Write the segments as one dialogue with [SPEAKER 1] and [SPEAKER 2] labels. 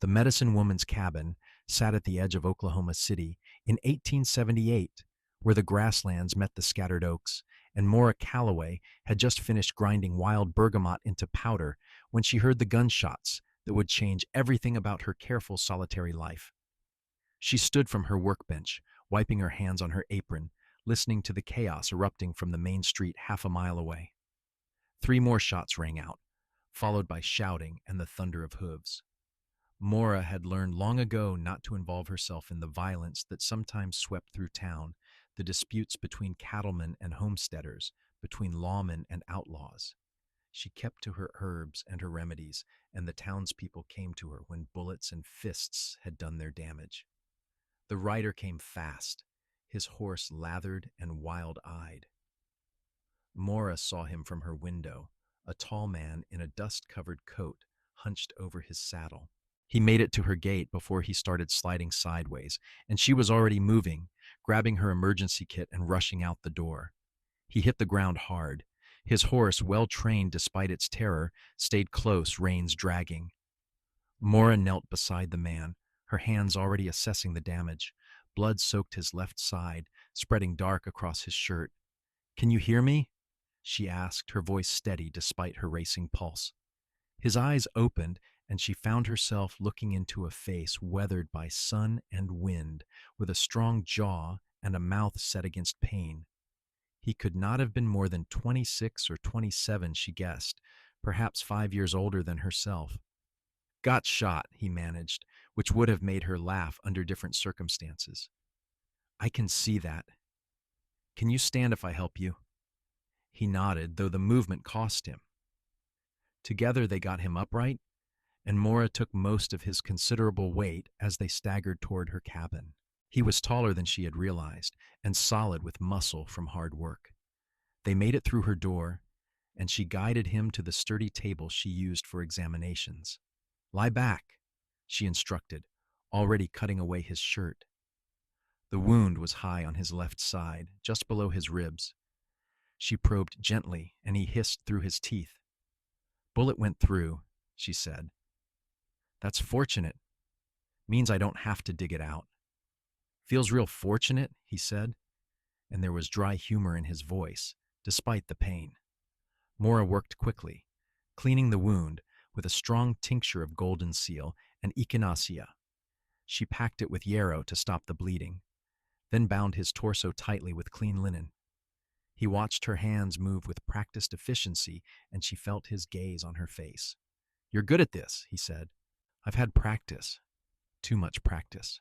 [SPEAKER 1] The medicine woman's cabin sat at the edge of Oklahoma City in 1878, where the grasslands met the scattered oaks, and Maura Calloway had just finished grinding wild bergamot into powder when she heard the gunshots that would change everything about her careful solitary life. She stood from her workbench, wiping her hands on her apron, listening to the chaos erupting from the main street half a mile away. 3 more shots rang out, followed by shouting and the thunder of hooves. Maura had learned long ago not to involve herself in the violence that sometimes swept through town, the disputes between cattlemen and homesteaders, between lawmen and outlaws. She kept to her herbs and her remedies, and the townspeople came to her when bullets and fists had done their damage. The rider came fast, his horse lathered and wild-eyed. Maura saw him from her window, a tall man in a dust-covered coat hunched over his saddle. He made it to her gate before he started sliding sideways, and she was already moving, grabbing her emergency kit and rushing out the door. He hit the ground hard. His horse, well trained despite its terror, stayed close, reins dragging. Maura knelt beside the man, her hands already assessing the damage. Blood soaked his left side, spreading dark across his shirt. "Can you hear me?" she asked, her voice steady despite her racing pulse. His eyes opened, and she found herself looking into a face weathered by sun and wind, with a strong jaw and a mouth set against pain. He could not have been more than 26 or 27, she guessed, perhaps 5 years older than herself. "Got shot," he managed, which would have made her laugh under different circumstances. "I can see that. Can you stand if I help you?" He nodded, though the movement cost him. Together they got him upright, and Maura took most of his considerable weight as they staggered toward her cabin. He was taller than she had realized, and solid with muscle from hard work. They made it through her door, and she guided him to the sturdy table she used for examinations. "Lie back," she instructed, already cutting away his shirt. The wound was high on his left side, just below his ribs. She probed gently, and he hissed through his teeth. "Bullet went through," she said. "That's fortunate. Means I don't have to dig it out." "Feels real fortunate," he said, and there was dry humor in his voice, despite the pain. Maura worked quickly, cleaning the wound with a strong tincture of golden seal and echinacea. She packed it with yarrow to stop the bleeding, then bound his torso tightly with clean linen. He watched her hands move with practiced efficiency, and she felt his gaze on her face. "You're good at this," he said. "I've had practice. Too much practice."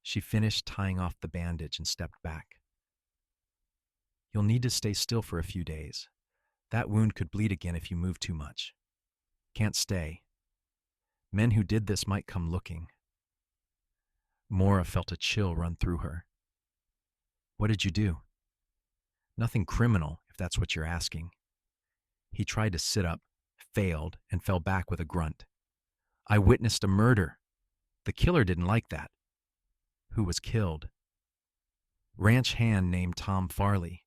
[SPEAKER 1] She finished tying off the bandage and stepped back. "You'll need to stay still for a few days. That wound could bleed again if you move too much. Can't stay. Men who did this might come looking." Maura felt a chill run through her. "What did you do?" "Nothing criminal, if that's what you're asking." He tried to sit up, failed, and fell back with a grunt. "I witnessed a murder. The killer didn't like that." "Who was killed?" "Ranch hand named Tom Farley.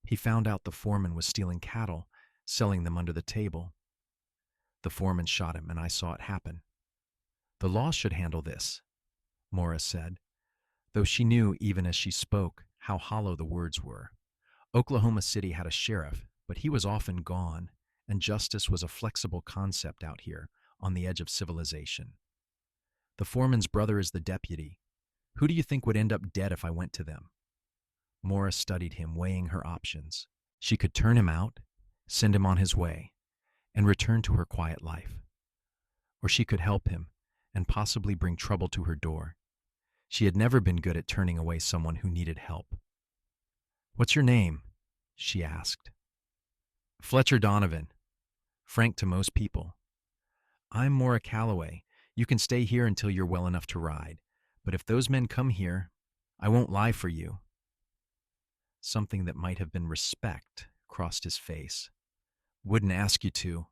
[SPEAKER 1] He found out the foreman was stealing cattle, selling them under the table. The foreman shot him, and I saw it happen." "The law should handle this," Maura said, though she knew, even as she spoke, how hollow the words were. Oklahoma City had a sheriff, but he was often gone, and justice was a flexible concept out here, on the edge of civilization. "The foreman's brother is the deputy. Who do you think would end up dead if I went to them?" Maura studied him, weighing her options. She could turn him out, send him on his way, and return to her quiet life. Or she could help him, and possibly bring trouble to her door. She had never been good at turning away someone who needed help. "What's your name?" she asked. "Fletcher Donovan. Frank to most people." "I'm Maura Calloway. You can stay here until you're well enough to ride. But if those men come here, I won't lie for you." Something that might have been respect crossed his face. "Wouldn't ask you to."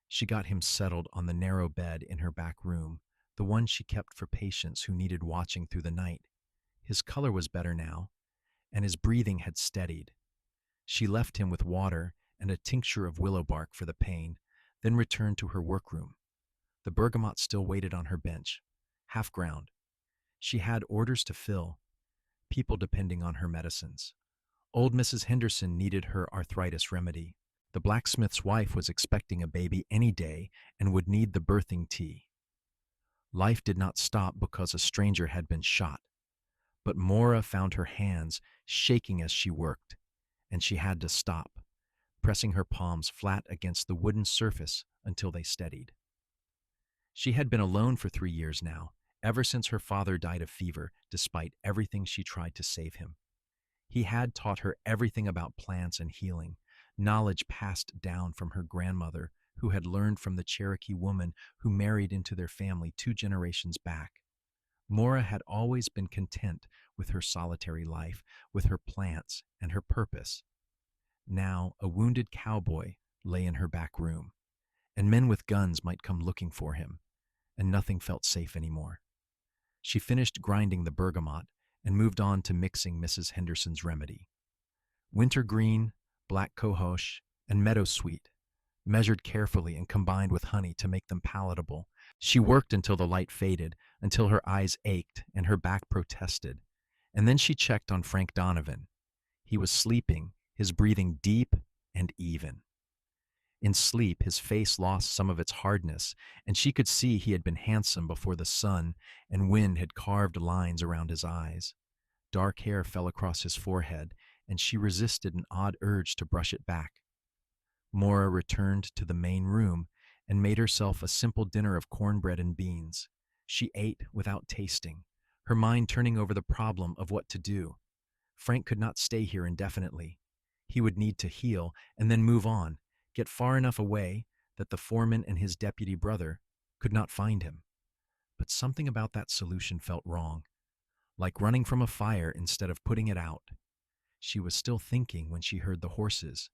[SPEAKER 1] She got him settled on the narrow bed in her back room, the one she kept for patients who needed watching through the night. His color was better now, and his breathing had steadied. She left him with water and a tincture of willow bark for the pain, then returned to her workroom. The bergamot still waited on her bench, half ground. She had orders to fill, people depending on her medicines. Old Mrs. Henderson needed her arthritis remedy. The blacksmith's wife was expecting a baby any day and would need the birthing tea. Life did not stop because a stranger had been shot, but Maura found her hands shaking as she worked, and she had to stop, pressing her palms flat against the wooden surface until they steadied. She had been alone for 3 years now, ever since her father died of fever, despite everything she tried to save him. He had taught her everything about plants and healing, knowledge passed down from her grandmother, who had learned from the Cherokee woman who married into their family 2 generations back. Maura had always been content with her solitary life, with her plants and her purpose. Now a wounded cowboy lay in her back room, and men with guns might come looking for him, and nothing felt safe anymore. She finished grinding the bergamot and moved on to mixing Mrs. Henderson's remedy. Wintergreen, black cohosh, and meadowsweet, measured carefully and combined with honey to make them palatable. She worked until the light faded, until her eyes ached and her back protested. And then she checked on Frank Donovan. He was sleeping, his breathing deep and even. In sleep, his face lost some of its hardness, and she could see he had been handsome before the sun and wind had carved lines around his eyes. Dark hair fell across his forehead, and she resisted an odd urge to brush it back. Maura returned to the main room and made herself a simple dinner of cornbread and beans. She ate without tasting, her mind turning over the problem of what to do. Frank could not stay here indefinitely. He would need to heal and then move on, get far enough away that the foreman and his deputy brother could not find him. But something about that solution felt wrong, like running from a fire instead of putting it out. She was still thinking when she heard the horses.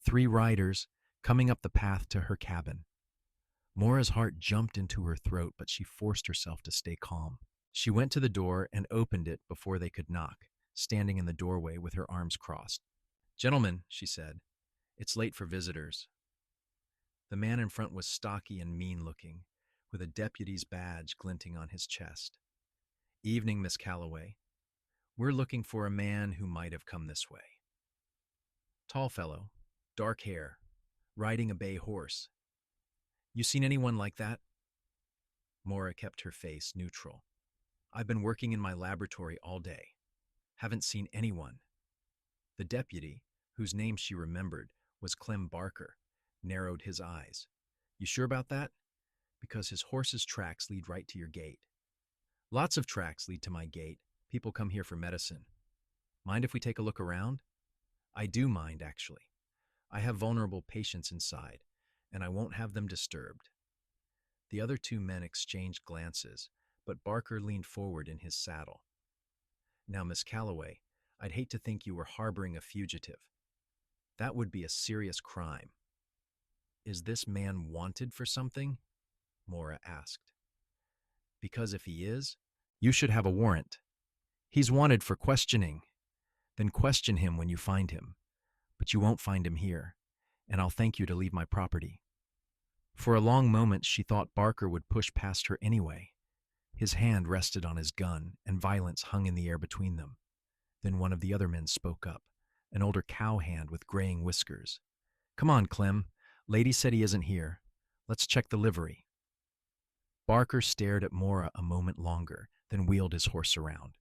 [SPEAKER 1] 3 riders coming up the path to her cabin. Maura's heart jumped into her throat, but she forced herself to stay calm. She went to the door and opened it before they could knock, standing in the doorway with her arms crossed. "Gentlemen," she said, "it's late for visitors." The man in front was stocky and mean-looking, with a deputy's badge glinting on his chest. "Evening, Miss Calloway. We're looking for a man who might have come this way." Tall fellow, dark hair, riding a bay horse. "You seen anyone like that?" Maura kept her face neutral. "I've been working in my laboratory all day. Haven't seen anyone." The deputy, whose name she remembered was Clem Barker, narrowed his eyes. "You sure about that? Because his horse's tracks lead right to your gate." "Lots of tracks lead to my gate. People come here for medicine. Mind if we take a look around?" "I do mind, actually. I have vulnerable patients inside, and I won't have them disturbed." The other 2 men exchanged glances, but Barker leaned forward in his saddle. "Now, Miss Calloway, I'd hate to think you were harboring a fugitive. That would be a serious crime." "Is this man wanted for something?" Maura asked. "Because if he is, you should have a warrant. He's wanted for questioning. Then question him when you find him. But you won't find him here, and I'll thank you to leave my property." For a long moment she thought Barker would push past her anyway. His hand rested on his gun, and violence hung in the air between them. Then one of the other men spoke up, an older cowhand with graying whiskers. "Come on, Clem. Lady said he isn't here. Let's check the livery." Barker stared at Maura a moment longer, then wheeled his horse around.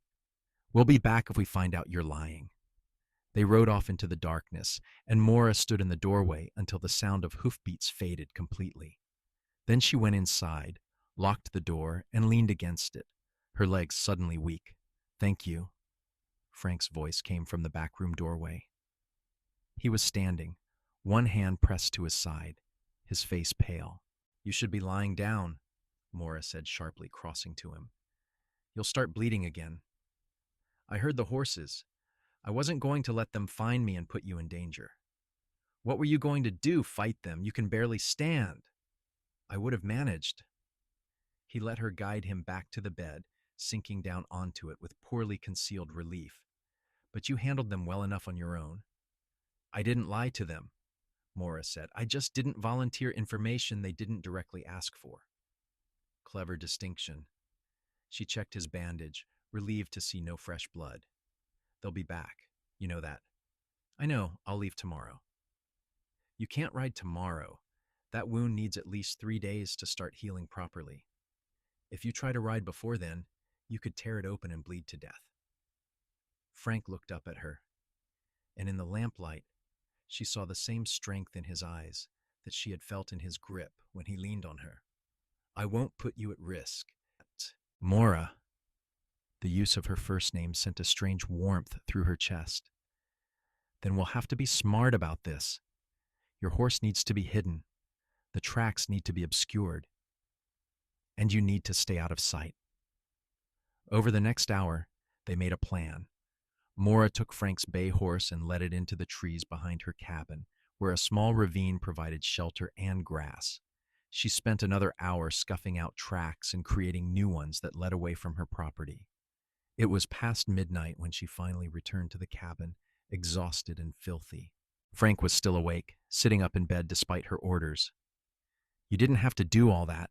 [SPEAKER 1] "We'll be back if we find out you're lying." They rode off into the darkness, and Maura stood in the doorway until the sound of hoofbeats faded completely. Then she went inside, locked the door, and leaned against it, her legs suddenly weak. "Thank you." Frank's voice came from the backroom doorway. He was standing, one hand pressed to his side, his face pale. "You should be lying down," Maura said sharply, crossing to him. "You'll start bleeding again." "I heard the horses. I wasn't going to let them find me and put you in danger." "What were you going to do, fight them? You can barely stand." "I would have managed." He let her guide him back to the bed, sinking down onto it with poorly concealed relief. "But you handled them well enough on your own." "I didn't lie to them," Maura said. "I just didn't volunteer information they didn't directly ask for." Clever distinction. She checked his bandage, relieved to see no fresh blood. They'll be back. You know that. I know, I'll leave tomorrow. You can't ride tomorrow. That wound needs at least 3 days to start healing properly. If you try to ride before then, you could tear it open and bleed to death. Frank looked up at her, and in the lamplight, she saw the same strength in his eyes that she had felt in his grip when he leaned on her. I won't put you at risk. Maura. The use of her first name sent a strange warmth through her chest. Then we'll have to be smart about this. Your horse needs to be hidden. The tracks need to be obscured. And you need to stay out of sight. Over the next hour, they made a plan. Maura took Frank's bay horse and led it into the trees behind her cabin, where a small ravine provided shelter and grass. She spent another hour scuffing out tracks and creating new ones that led away from her property. It was past midnight when she finally returned to the cabin, exhausted and filthy. Frank was still awake, sitting up in bed despite her orders. You didn't have to do all that.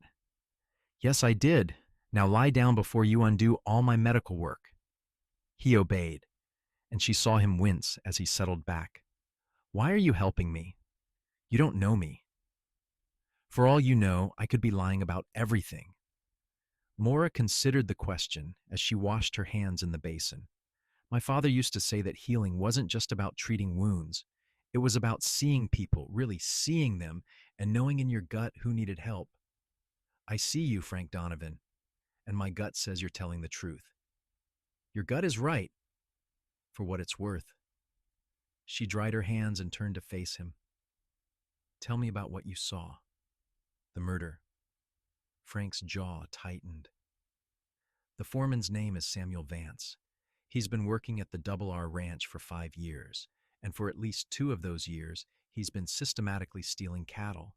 [SPEAKER 1] Yes, I did. Now lie down before you undo all my medical work. He obeyed, and she saw him wince as he settled back. Why are you helping me? You don't know me. For all you know, I could be lying about everything. Maura considered the question as she washed her hands in the basin. My father used to say that healing wasn't just about treating wounds. It was about seeing people, really seeing them, and knowing in your gut who needed help. I see you, Frank Donovan, and my gut says you're telling the truth. Your gut is right, for what it's worth. She dried her hands and turned to face him. Tell me about what you saw. The murder. Frank's jaw tightened. The foreman's name is Samuel Vance. He's been working at the Double R Ranch for 5 years, and for at least 2 of those years, he's been systematically stealing cattle.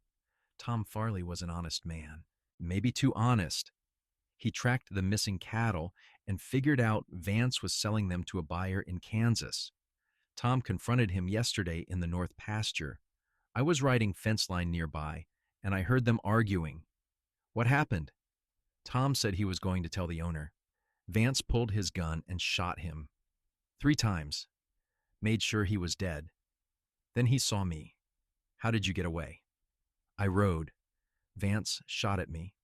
[SPEAKER 1] Tom Farley was an honest man, maybe too honest. He tracked the missing cattle and figured out Vance was selling them to a buyer in Kansas. Tom confronted him yesterday in the North Pasture. I was riding fence line nearby, and I heard them arguing. What happened? Tom said he was going to tell the owner. Vance pulled his gun and shot him 3 times. Made sure he was dead. Then he saw me. How did you get away? I rode. Vance shot at me.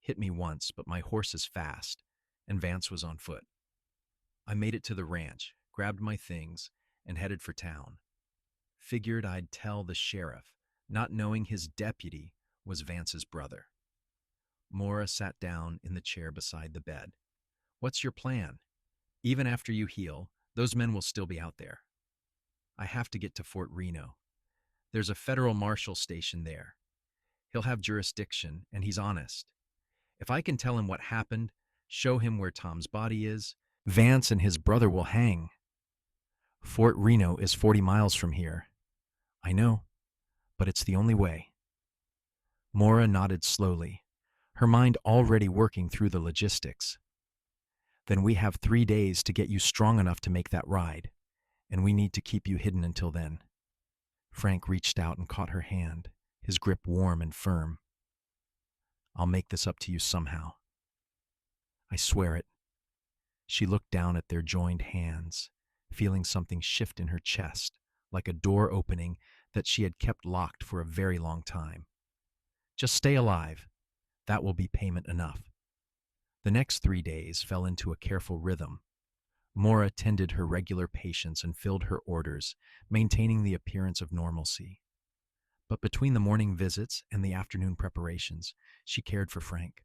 [SPEAKER 1] Hit me once, but my horse is fast, and Vance was on foot. I made it to the ranch, grabbed my things, and headed for town. Figured I'd tell the sheriff, not knowing his deputy was Vance's brother. Maura sat down in the chair beside the bed. What's your plan? Even after you heal, those men will still be out there. I have to get to Fort Reno. There's a federal marshal station there. He'll have jurisdiction, and he's honest. If I can tell him what happened, show him where Tom's body is, Vance and his brother will hang. Fort Reno is 40 miles from here. I know, but it's the only way. Maura nodded slowly, her mind already working through the logistics. Then we have 3 days to get you strong enough to make that ride, and we need to keep you hidden until then. Frank reached out and caught her hand, his grip warm and firm. I'll make this up to you somehow. I swear it. She looked down at their joined hands, feeling something shift in her chest, like a door opening that she had kept locked for a very long time. Just stay alive. That will be payment enough. The next 3 days fell into a careful rhythm. Maura tended her regular patients and filled her orders, maintaining the appearance of normalcy. But between the morning visits and the afternoon preparations, she cared for Frank.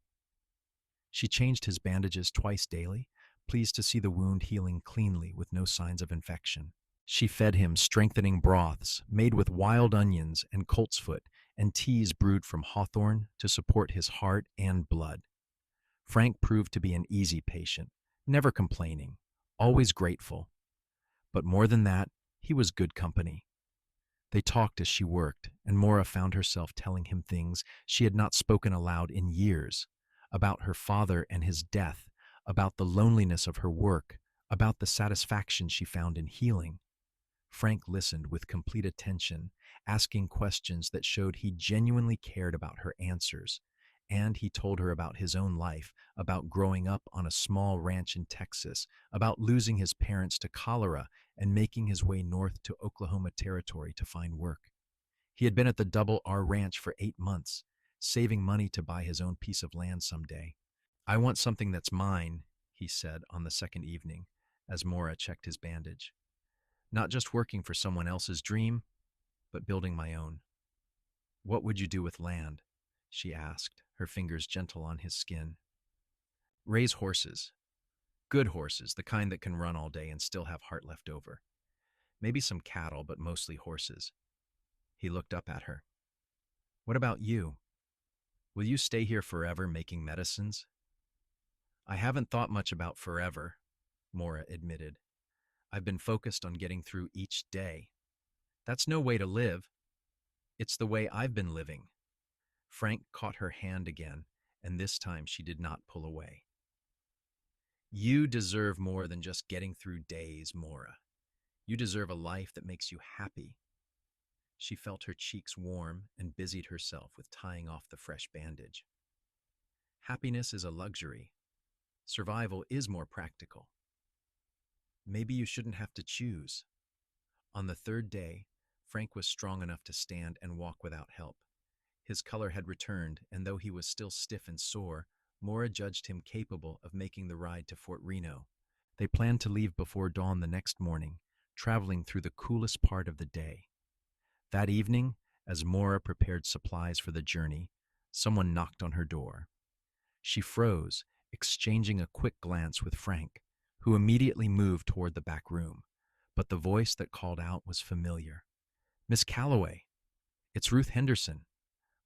[SPEAKER 1] She changed his bandages twice daily, pleased to see the wound healing cleanly with no signs of infection. She fed him strengthening broths made with wild onions and coltsfoot and teas brewed from hawthorn to support his heart and blood. Frank proved to be an easy patient, never complaining, always grateful. But more than that, he was good company. They talked as she worked, and Maura found herself telling him things she had not spoken aloud in years, about her father and his death, about the loneliness of her work, about the satisfaction she found in healing. Frank listened with complete attention, asking questions that showed he genuinely cared about her answers, And he told her about his own life, about growing up on a small ranch in Texas, about losing his parents to cholera and making his way north to Oklahoma Territory to find work. He had been at the Double R Ranch for 8 months, saving money to buy his own piece of land someday. I want something that's mine, he said on the second evening, as Maura checked his bandage. Not just working for someone else's dream, but building my own. What would you do with land? She asked, her fingers gentle on his skin. Raise horses. Good horses, the kind that can run all day and still have heart left over. Maybe some cattle, but mostly horses. He looked up at her. What about you? Will you stay here forever making medicines? I haven't thought much about forever, Maura admitted. I've been focused on getting through each day. That's no way to live. It's the way I've been living. Frank caught her hand again, and this time she did not pull away. You deserve more than just getting through days, Maura. You deserve a life that makes you happy. She felt her cheeks warm and busied herself with tying off the fresh bandage. Happiness is a luxury. Survival is more practical. Maybe you shouldn't have to choose. On the third day, Frank was strong enough to stand and walk without help. His color had returned, and though he was still stiff and sore, Maura judged him capable of making the ride to Fort Reno. They planned to leave before dawn the next morning, traveling through the coolest part of the day. That evening, as Maura prepared supplies for the journey, someone knocked on her door. She froze, exchanging a quick glance with Frank, who immediately moved toward the back room. But the voice that called out was familiar. Miss Calloway, it's Ruth Henderson.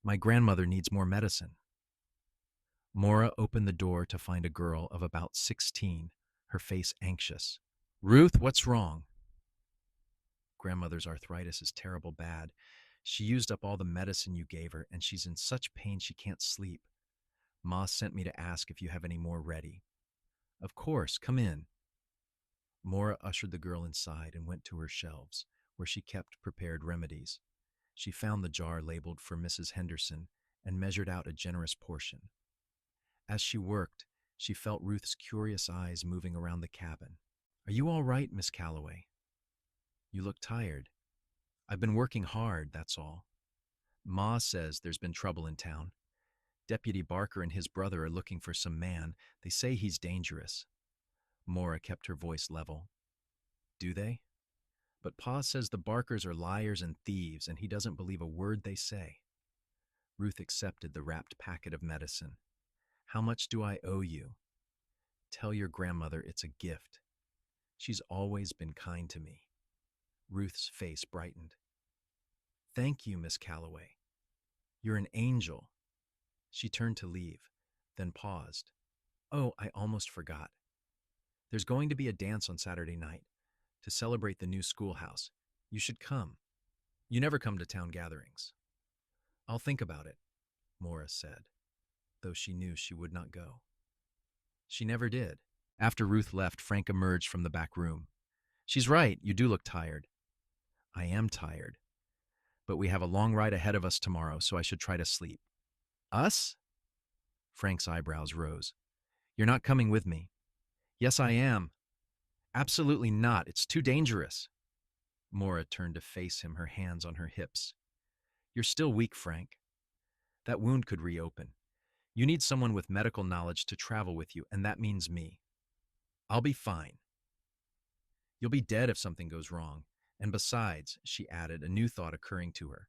[SPEAKER 1] My grandmother needs more medicine. Maura opened the door to find a girl of about 16, her face anxious. Ruth, what's wrong? Grandmother's arthritis is terrible bad. She used up all the medicine you gave her, and she's in such pain she can't sleep. Ma sent me to ask if you have any more ready. Of course, come in. Maura ushered the girl inside and went to her shelves, where she kept prepared remedies. She found the jar labeled for Mrs. Henderson and measured out a generous portion. As she worked, she felt Ruth's curious eyes moving around the cabin. Are you all right, Miss Calloway? You look tired. I've been working hard, that's all. Ma says there's been trouble in town. Deputy Barker and his brother are looking for some man. They say he's dangerous. Maura kept her voice level. Do they? But Pa says the Barkers are liars and thieves, and he doesn't believe a word they say. Ruth accepted the wrapped packet of medicine. How much do I owe you? Tell your grandmother it's a gift. She's always been kind to me. Ruth's face brightened. Thank you, Miss Calloway. You're an angel. She turned to leave, then paused. Oh, I almost forgot. There's going to be a dance on Saturday night to celebrate the new schoolhouse. You should come. You never come to town gatherings. I'll think about it, Maura said, though she knew she would not go. She never did. After Ruth left, Frank emerged from the back room. She's right, you do look tired. I am tired. But we have a long ride ahead of us tomorrow, so I should try to sleep. Us? Frank's eyebrows rose. You're not coming with me. Yes, I am. Absolutely not. It's too dangerous. Maura turned to face him, her hands on her hips. You're still weak, Frank. That wound could reopen. You need someone with medical knowledge to travel with you, and that means me. I'll be fine. You'll be dead if something goes wrong. And besides, she added, a new thought occurring to her.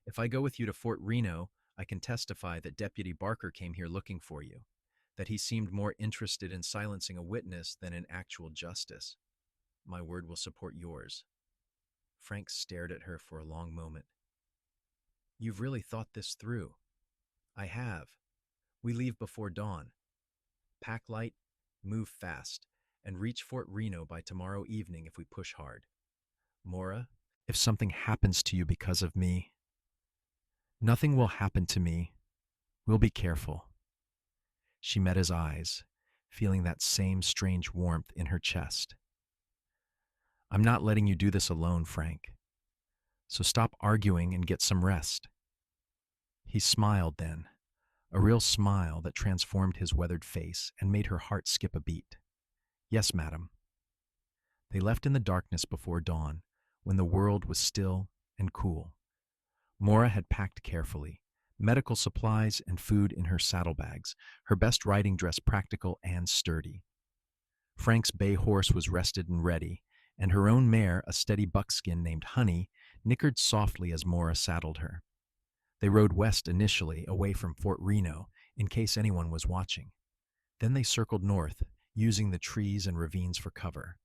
[SPEAKER 1] If I go with you to Fort Reno, I can testify that Deputy Barker came here looking for you, that he seemed more interested in silencing a witness than in actual justice. My word will support yours. Frank stared at her for a long moment. You've really thought this through. I have. We leave before dawn. Pack light, move fast, and reach Fort Reno by tomorrow evening if we push hard. Maura, if something happens to you because of me, nothing will happen to me. We'll be careful. She met his eyes, feeling that same strange warmth in her chest. I'm not letting you do this alone, Frank. So stop arguing and get some rest. He smiled then, a real smile that transformed his weathered face and made her heart skip a beat. Yes, madam. They left in the darkness before dawn, when the world was still and cool. Maura had packed carefully, medical supplies and food in her saddlebags, her best riding dress practical and sturdy. Frank's bay horse was rested and ready, and her own mare, a steady buckskin named Honey, nickered softly as Maura saddled her. They rode west initially, away from Fort Reno, in case anyone was watching. Then they circled north, using the trees and ravines for cover.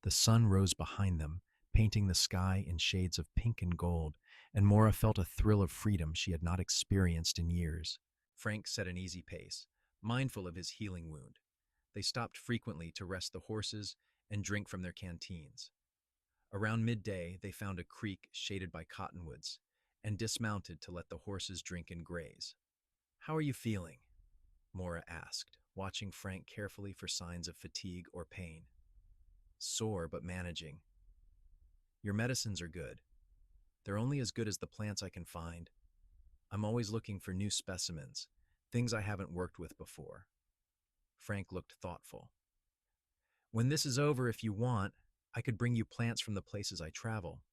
[SPEAKER 1] The sun rose behind them, painting the sky in shades of pink and gold, and Maura felt a thrill of freedom she had not experienced in years. Frank set an easy pace, mindful of his healing wound. They stopped frequently to rest the horses and drink from their canteens. Around midday, they found a creek shaded by cottonwoods and dismounted to let the horses drink and graze. "How are you feeling?" Maura asked, watching Frank carefully for signs of fatigue or pain. "Sore, but managing." "Your medicines are good. They're only as good as the plants I can find. I'm always looking for new specimens, things I haven't worked with before." Frank looked thoughtful. "When this is over, if you want, I could bring you plants from the places I travel.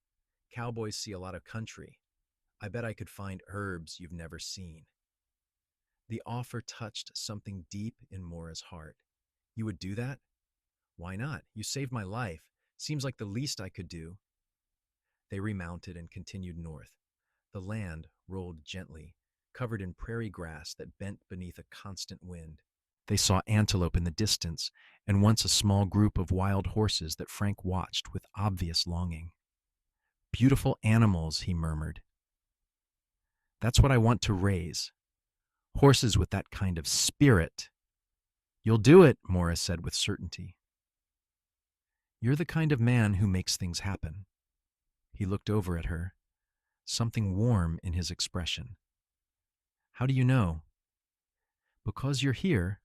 [SPEAKER 1] Cowboys see a lot of country. I bet I could find herbs you've never seen." The offer touched something deep in Maura's heart. "You would do that?" "Why not? You saved my life. Seems like the least I could do." They remounted and continued north. The land rolled gently, covered in prairie grass that bent beneath a constant wind. They saw antelope in the distance, and once a small group of wild horses that Frank watched with obvious longing. "Beautiful animals," he murmured. "That's what I want to raise. Horses with that kind of spirit." "You'll do it," Maura said with certainty. "You're the kind of man who makes things happen." He looked over at her, something warm in his expression. "How do you know?" "Because you're here,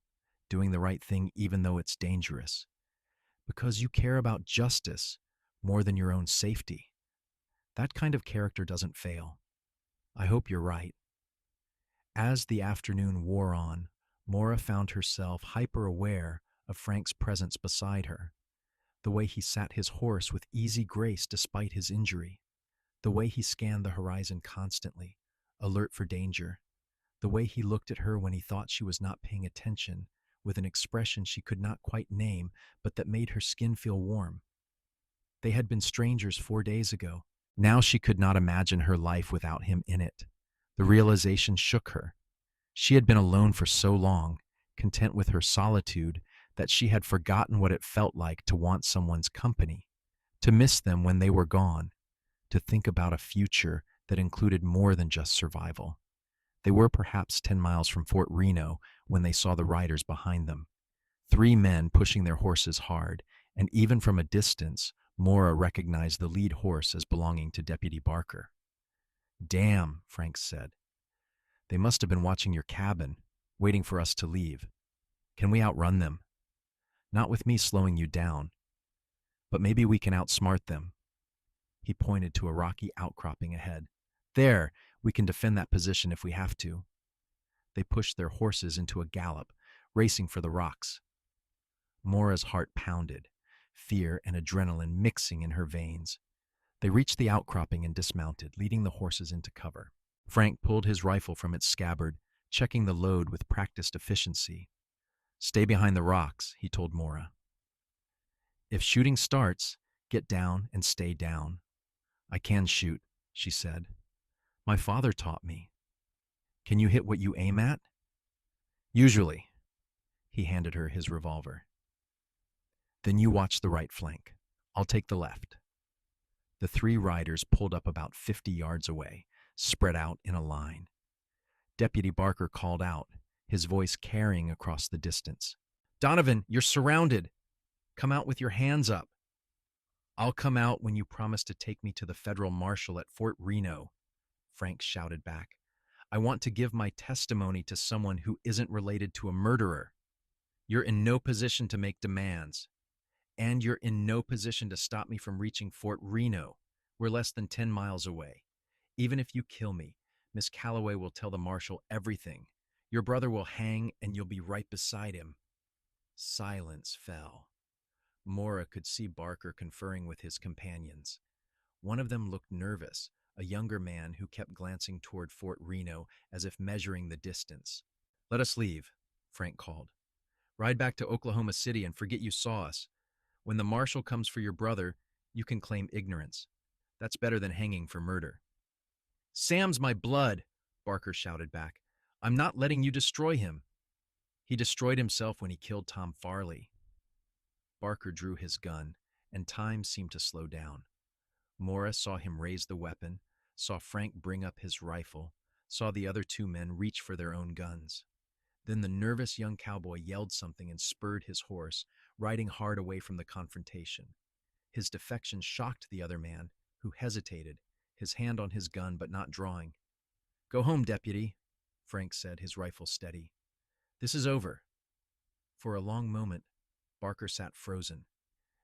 [SPEAKER 1] doing the right thing even though it's dangerous. Because you care about justice more than your own safety. That kind of character doesn't fail. I hope you're right." As the afternoon wore on, Maura found herself hyper-aware of Frank's presence beside her. The way he sat his horse with easy grace despite his injury. The way he scanned the horizon constantly, alert for danger. The way he looked at her when he thought she was not paying attention, with an expression she could not quite name, but that made her skin feel warm. They had been strangers 4 days ago. Now she could not imagine her life without him in it. The realization shook her. She had been alone for so long, content with her solitude, that she had forgotten what it felt like to want someone's company, to miss them when they were gone, to think about a future that included more than just survival. They were perhaps 10 miles from Fort Reno when they saw the riders behind them. 3 men pushing their horses hard, and even from a distance, Maura recognized the lead horse as belonging to Deputy Barker. "Damn," Frank said. "They must have been watching your cabin, waiting for us to leave. Can we outrun them? Not with me slowing you down. But maybe we can outsmart them." He pointed to a rocky outcropping ahead. "There, we can defend that position if we have to." They pushed their horses into a gallop, racing for the rocks. Maura's heart pounded, fear and adrenaline mixing in her veins. They reached the outcropping and dismounted, leading the horses into cover. Frank pulled his rifle from its scabbard, checking the load with practiced efficiency. "Stay behind the rocks," he told Maura. "If shooting starts, get down and stay down." "I can shoot," she said. "My father taught me." "Can you hit what you aim at?" "Usually." He handed her his revolver. "Then you watch the right flank. I'll take the left." The 3 riders pulled up about 50 yards away, spread out in a line. Deputy Barker called out, his voice carrying across the distance. "Donovan, you're surrounded. Come out with your hands up." "I'll come out when you promise to take me to the federal marshal at Fort Reno," Frank shouted back. "I want to give my testimony to someone who isn't related to a murderer. You're in no position to make demands. And you're in no position to stop me from reaching Fort Reno. We're less than 10 miles away. Even if you kill me, Miss Calloway will tell the marshal everything. Your brother will hang and you'll be right beside him." Silence fell. Maura could see Barker conferring with his companions. One of them looked nervous, a younger man who kept glancing toward Fort Reno as if measuring the distance. "Let us leave," Frank called. "Ride back to Oklahoma City and forget you saw us. When the marshal comes for your brother, you can claim ignorance. That's better than hanging for murder." "Sam's my blood," Barker shouted back. "I'm not letting you destroy him." "He destroyed himself when he killed Tom Farley." Barker drew his gun, and time seemed to slow down. Maura saw him raise the weapon, saw Frank bring up his rifle, saw the other two men reach for their own guns. Then the nervous young cowboy yelled something and spurred his horse, riding hard away from the confrontation. His defection shocked the other man, who hesitated, his hand on his gun but not drawing. "Go home, deputy," Frank said, his rifle steady. "This is over." For a long moment, Barker sat frozen.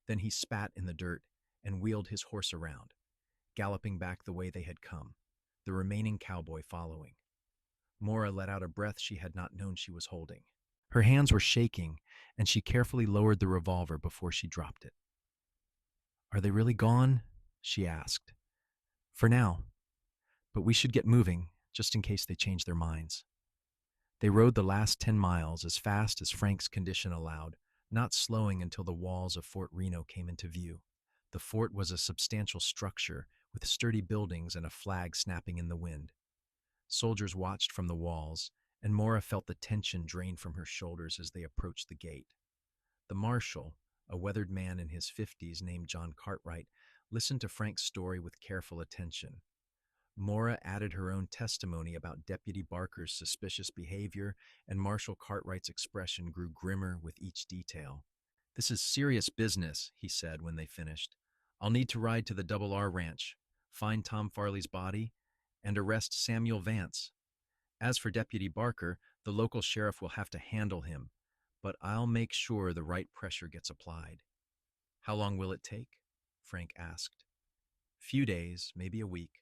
[SPEAKER 1] Then he spat in the dirt and wheeled his horse around, galloping back the way they had come, the remaining cowboy following. Maura let out a breath she had not known she was holding. Her hands were shaking, and she carefully lowered the revolver before she dropped it. "Are they really gone?" she asked. "For now. But we should get moving, just in case they change their minds." They rode the last 10 miles as fast as Frank's condition allowed, not slowing until the walls of Fort Reno came into view. The fort was a substantial structure with sturdy buildings and a flag snapping in the wind. Soldiers watched from the walls, and Maura felt the tension drain from her shoulders as they approached the gate. The marshal, a weathered man in his 50s named John Cartwright, listened to Frank's story with careful attention. Maura added her own testimony about Deputy Barker's suspicious behavior, and Marshal Cartwright's expression grew grimmer with each detail. "This is serious business," he said when they finished. "I'll need to ride to the Double R Ranch, find Tom Farley's body, and arrest Samuel Vance. As for Deputy Barker, the local sheriff will have to handle him, but I'll make sure the right pressure gets applied." "How long will it take?" Frank asked. "Few days, maybe a week.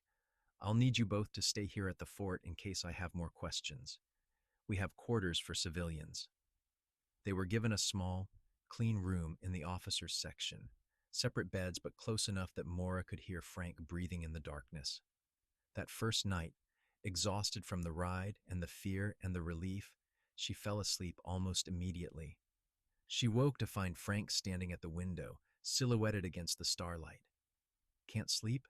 [SPEAKER 1] I'll need you both to stay here at the fort in case I have more questions. We have quarters for civilians." They were given a small, clean room in the officers' section, separate beds but close enough that Maura could hear Frank breathing in the darkness. That first night, exhausted from the ride and the fear and the relief, she fell asleep almost immediately. She woke to find Frank standing at the window, silhouetted against the starlight. "Can't sleep?"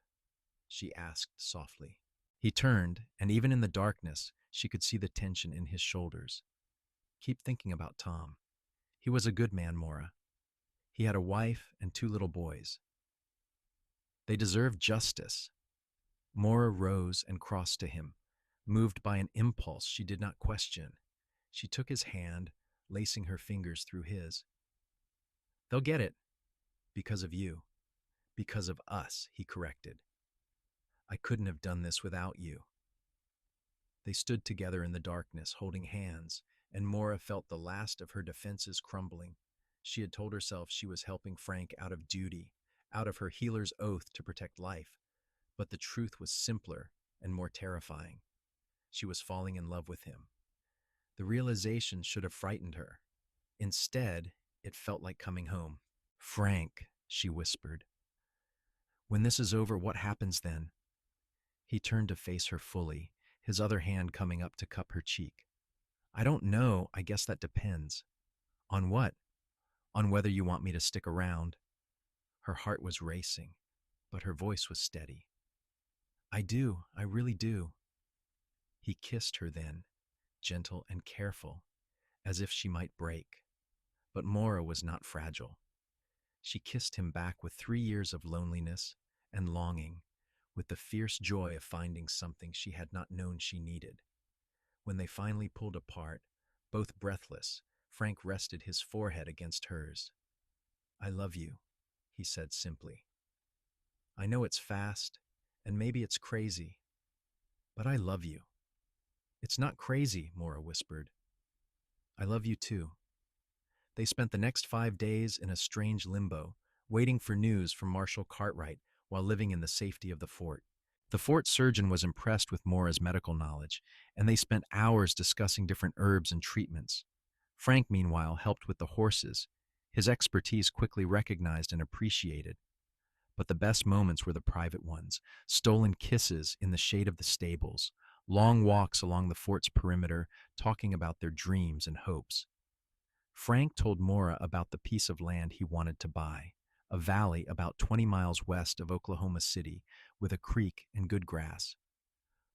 [SPEAKER 1] she asked softly. He turned, and even in the darkness, she could see the tension in his shoulders. "Keep thinking about Tom. He was a good man, Maura. He had a wife and 2 little boys. They deserve justice." Maura rose and crossed to him, moved by an impulse she did not question. She took his hand, lacing her fingers through his. "They'll get it. Because of you. Because of us," he corrected. "I couldn't have done this without you." They stood together in the darkness, holding hands, and Maura felt the last of her defenses crumbling. She had told herself she was helping Frank out of duty, out of her healer's oath to protect life. But the truth was simpler and more terrifying. She was falling in love with him. The realization should have frightened her. Instead, it felt like coming home. "Frank," she whispered. "When this is over, what happens then?" He turned to face her fully, his other hand coming up to cup her cheek. "I don't know. I guess that depends." "On what?" "On whether you want me to stick around." Her heart was racing, but her voice was steady. "I do. I really do." He kissed her then, gentle and careful, as if she might break. But Maura was not fragile. She kissed him back with 3 years of loneliness and longing, with the fierce joy of finding something she had not known she needed. When they finally pulled apart, both breathless, Frank rested his forehead against hers. "I love you," he said simply. "I know it's fast, and maybe it's crazy, but I love you." "It's not crazy," Maura whispered. "I love you too." They spent the next 5 days in a strange limbo, waiting for news from Marshal Cartwright while living in the safety of the fort. The fort surgeon was impressed with Maura's medical knowledge, and they spent hours discussing different herbs and treatments. Frank, meanwhile, helped with the horses, his expertise quickly recognized and appreciated. But the best moments were the private ones: stolen kisses in the shade of the stables, long walks along the fort's perimeter, talking about their dreams and hopes. Frank told Maura about the piece of land he wanted to buy, a valley about 20 miles west of Oklahoma City with a creek and good grass.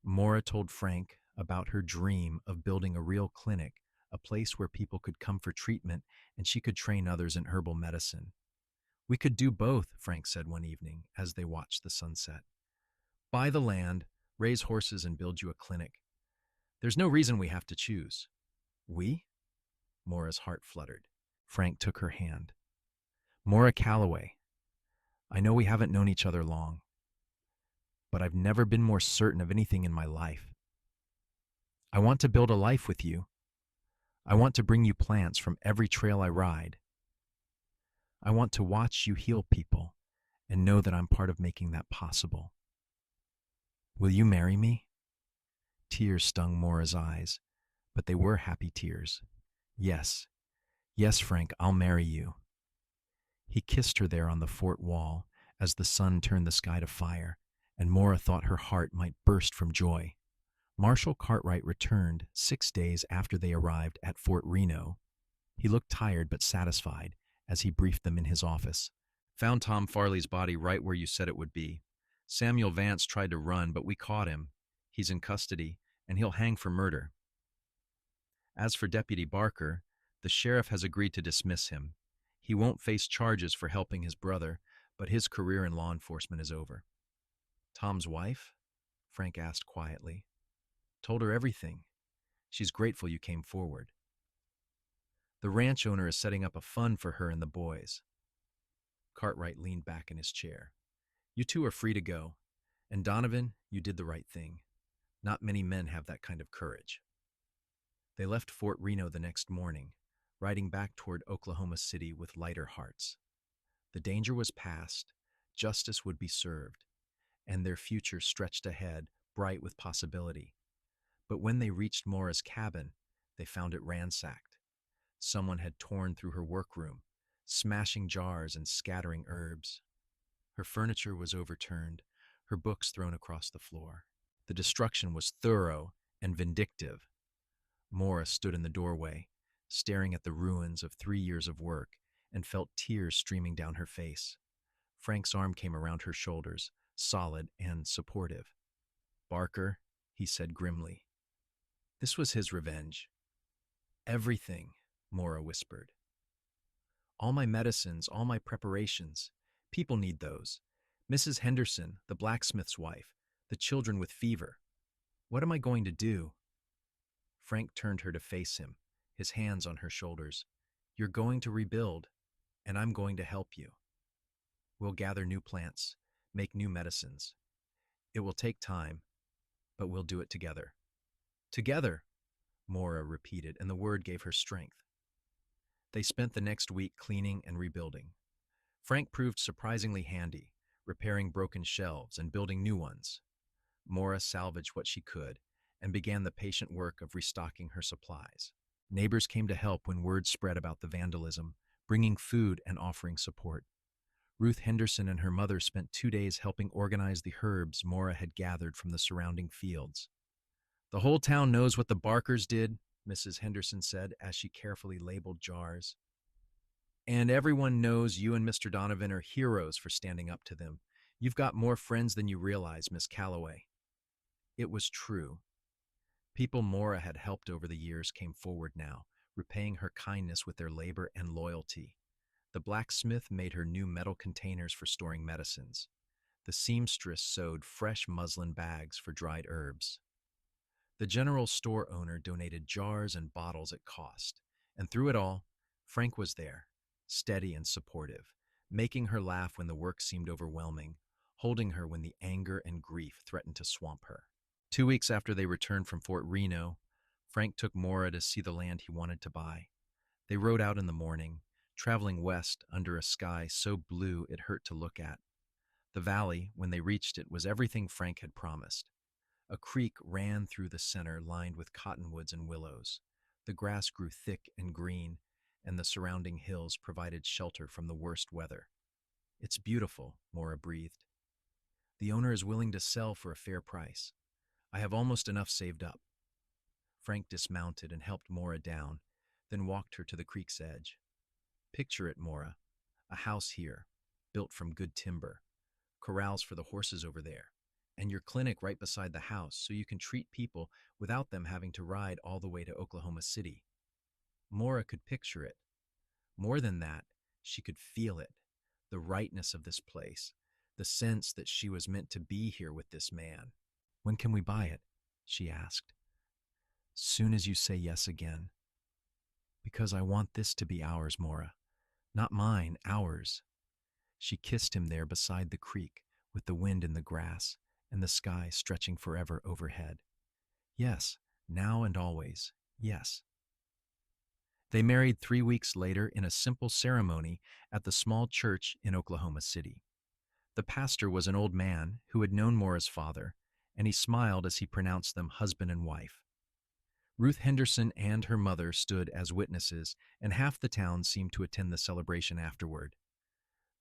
[SPEAKER 1] Maura told Frank about her dream of building a real clinic, a place where people could come for treatment and she could train others in herbal medicine. "We could do both," Frank said one evening as they watched the sunset. "Buy the land, raise horses, and build you a clinic. There's no reason we have to choose." "We?" Maura's heart fluttered. Frank took her hand. "Maura Calloway, I know we haven't known each other long, but I've never been more certain of anything in my life. I want to build a life with you. I want to bring you plants from every trail I ride. I want to watch you heal people and know that I'm part of making that possible. Will you marry me?" Tears stung Maura's eyes, but they were happy tears. "Yes, yes, Frank, I'll marry you." He kissed her there on the fort wall as the sun turned the sky to fire, and Maura thought her heart might burst from joy. Marshal Cartwright returned 6 days after they arrived at Fort Reno. He looked tired but satisfied as he briefed them in his office. "Found Tom Farley's body right where you said it would be. Samuel Vance tried to run, but we caught him. He's in custody, and he'll hang for murder. As for Deputy Barker, the sheriff has agreed to dismiss him. He won't face charges for helping his brother, but his career in law enforcement is over." "Tom's wife?" Frank asked quietly. "Told her everything. She's grateful you came forward. The ranch owner is setting up a fund for her and the boys." Cartwright leaned back in his chair. "You two are free to go. And Donovan, you did the right thing. Not many men have that kind of courage." They left Fort Reno the next morning, riding back toward Oklahoma City with lighter hearts. The danger was past, justice would be served, and their future stretched ahead, bright with possibility. But when they reached Maura's cabin, they found it ransacked. Someone had torn through her workroom, smashing jars and scattering herbs. Her furniture was overturned, her books thrown across the floor. The destruction was thorough and vindictive. Maura stood in the doorway, staring at the ruins of 3 years of work, and felt tears streaming down her face. Frank's arm came around her shoulders, solid and supportive. "Barker," he said grimly. This was his revenge. "Everything," Maura whispered. "All my medicines, all my preparations. People need those. Mrs. Henderson, the blacksmith's wife, the children with fever. What am I going to do?" Frank turned her to face him, his hands on her shoulders. "You're going to rebuild, and I'm going to help you. We'll gather new plants, make new medicines. It will take time, but we'll do it together." "Together," Maura repeated, and the word gave her strength. They spent the next week cleaning and rebuilding. Frank proved surprisingly handy, repairing broken shelves and building new ones. Maura salvaged what she could and began the patient work of restocking her supplies. Neighbors came to help when word spread about the vandalism, bringing food and offering support. Ruth Henderson and her mother spent 2 days helping organize the herbs Maura had gathered from the surrounding fields. "The whole town knows what the Barkers did," Mrs. Henderson said as she carefully labeled jars. "And everyone knows you and Mr. Donovan are heroes for standing up to them. You've got more friends than you realize, Miss Calloway." It was true. People Maura had helped over the years came forward now, repaying her kindness with their labor and loyalty. The blacksmith made her new metal containers for storing medicines. The seamstress sewed fresh muslin bags for dried herbs. The general store owner donated jars and bottles at cost. And through it all, Frank was there, steady and supportive, making her laugh when the work seemed overwhelming, holding her when the anger and grief threatened to swamp her. 2 weeks after they returned from Fort Reno, Frank took Maura to see the land he wanted to buy. They rode out in the morning, traveling west under a sky so blue it hurt to look at. The valley, when they reached it, was everything Frank had promised. A creek ran through the center, lined with cottonwoods and willows. The grass grew thick and green, and the surrounding hills provided shelter from the worst weather. "It's beautiful," Maura breathed. "The owner is willing to sell for a fair price. I have almost enough saved up." Frank dismounted and helped Maura down, then walked her to the creek's edge. "Picture it, Maura. A house here, built from good timber, corrals for the horses over there, and your clinic right beside the house so you can treat people without them having to ride all the way to Oklahoma City." Maura could picture it. More than that, she could feel it, the rightness of this place, the sense that she was meant to be here with this man. "When can we buy it?" she asked. "Soon as you say yes again." "Because I want this to be ours, Maura. Not mine, ours." She kissed him there beside the creek, with the wind in the grass and the sky stretching forever overhead. "Yes, now and always, yes." They married 3 weeks later in a simple ceremony at the small church in Oklahoma City. The pastor was an old man who had known Maura's father, and he smiled as he pronounced them husband and wife. Ruth Henderson and her mother stood as witnesses, and half the town seemed to attend the celebration afterward.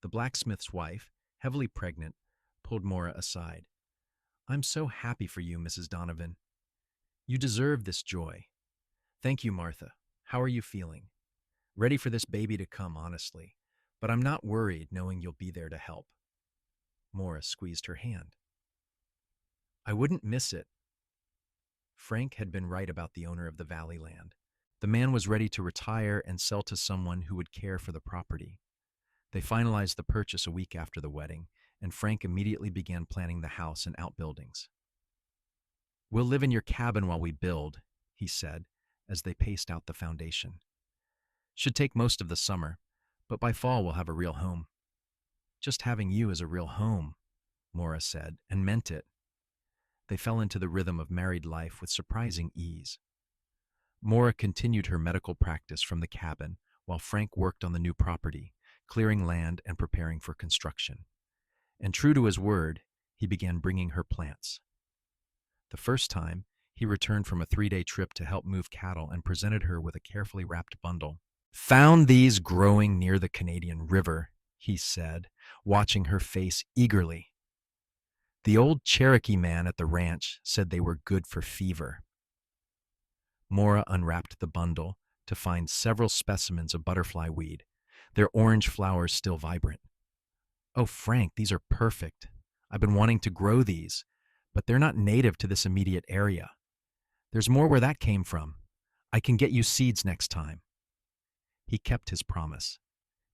[SPEAKER 1] The blacksmith's wife, heavily pregnant, pulled Maura aside. "I'm so happy for you, Mrs. Donovan. You deserve this joy." "Thank you, Martha. How are you feeling?" "Ready for this baby to come, honestly. But I'm not worried knowing you'll be there to help." Maura squeezed her hand. "I wouldn't miss it." Frank had been right about the owner of the valley land. The man was ready to retire and sell to someone who would care for the property. They finalized the purchase a week after the wedding, and Frank immediately began planning the house and outbuildings. "We'll live in your cabin while we build," he said, as they paced out the foundation. "Should take most of the summer, but by fall we'll have a real home." "Just having you is a real home," Maura said, and meant it. They fell into the rhythm of married life with surprising ease. Maura continued her medical practice from the cabin, while Frank worked on the new property, clearing land and preparing for construction. And true to his word, he began bringing her plants. The first time, he returned from a 3-day trip to help move cattle and presented her with a carefully wrapped bundle. "Found these growing near the Canadian River," he said, watching her face eagerly. "The old Cherokee man at the ranch said they were good for fever." Maura unwrapped the bundle to find several specimens of butterfly weed, their orange flowers still vibrant. "Oh, Frank, these are perfect. I've been wanting to grow these, but they're not native to this immediate area. There's more where that came from. I can get you seeds next time." He kept his promise.